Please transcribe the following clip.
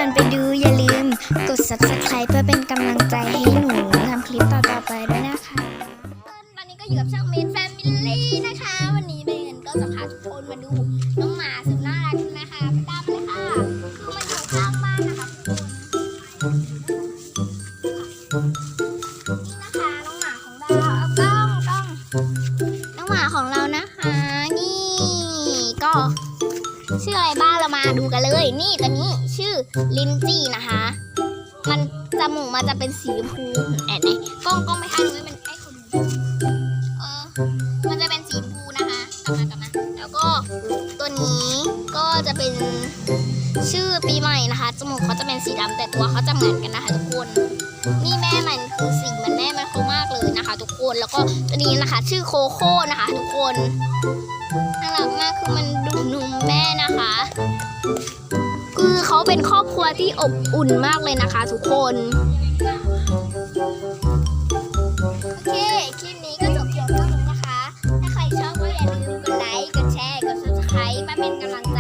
อนไปดูอย่าลืมกด subscribe เพื่อเป็นกำลังใจให้หนูทำคลิปต่อๆไปด้วยนะคะตอนนี้ก็อยู่กับช่องเมนแฟมิลี่นะคะวันนี้เมนก็จะพาทุกคนมาดูน้องหมาสุดน่ารักนะคะตามเลยค่ะคือมันอยู่ข้างบ้านนะคะทุกคนนี่นะคะน้องหมาของเราเอากล้องน้องหมาของเรานะคะนี่ก็ชื่ออะไรบ้างเรามาดูกันเลยนี่ตัวนี้ชื่อลินจี้นะคะมันจมูกมันจะเป็นสีชมพูแอนไหนกล้องไม่ทันเลยมันไอ้คนมันจะเป็นสีชมพูนะคะกลับมาแล้วก็ตัวนี้ก็จะเป็นชื่อปีใหม่นะคะจมูกเขาจะเป็นสีดำแต่ตัวเขาจะเหมือนกันนะคะทุกคนนี่แม่มันคือสีมันแม่มันเขามากเลยนะคะทุกคนแล้วก็ตัวนี้นะคะชื่อโคโค่นะคะทุกคนน่ารักมากคือมันดูนมแม่นะคะคือเขาเป็นครอบครัวที่อบอุ่นมากเลยนะคะทุกคนโอเคคลิปนี้ก็จบเพียงเท่านี้นะคะถ้าใครชอบก็อย่าลืมกดไลค์กดแชร์กด subscribe มาเป็นกำลังใจ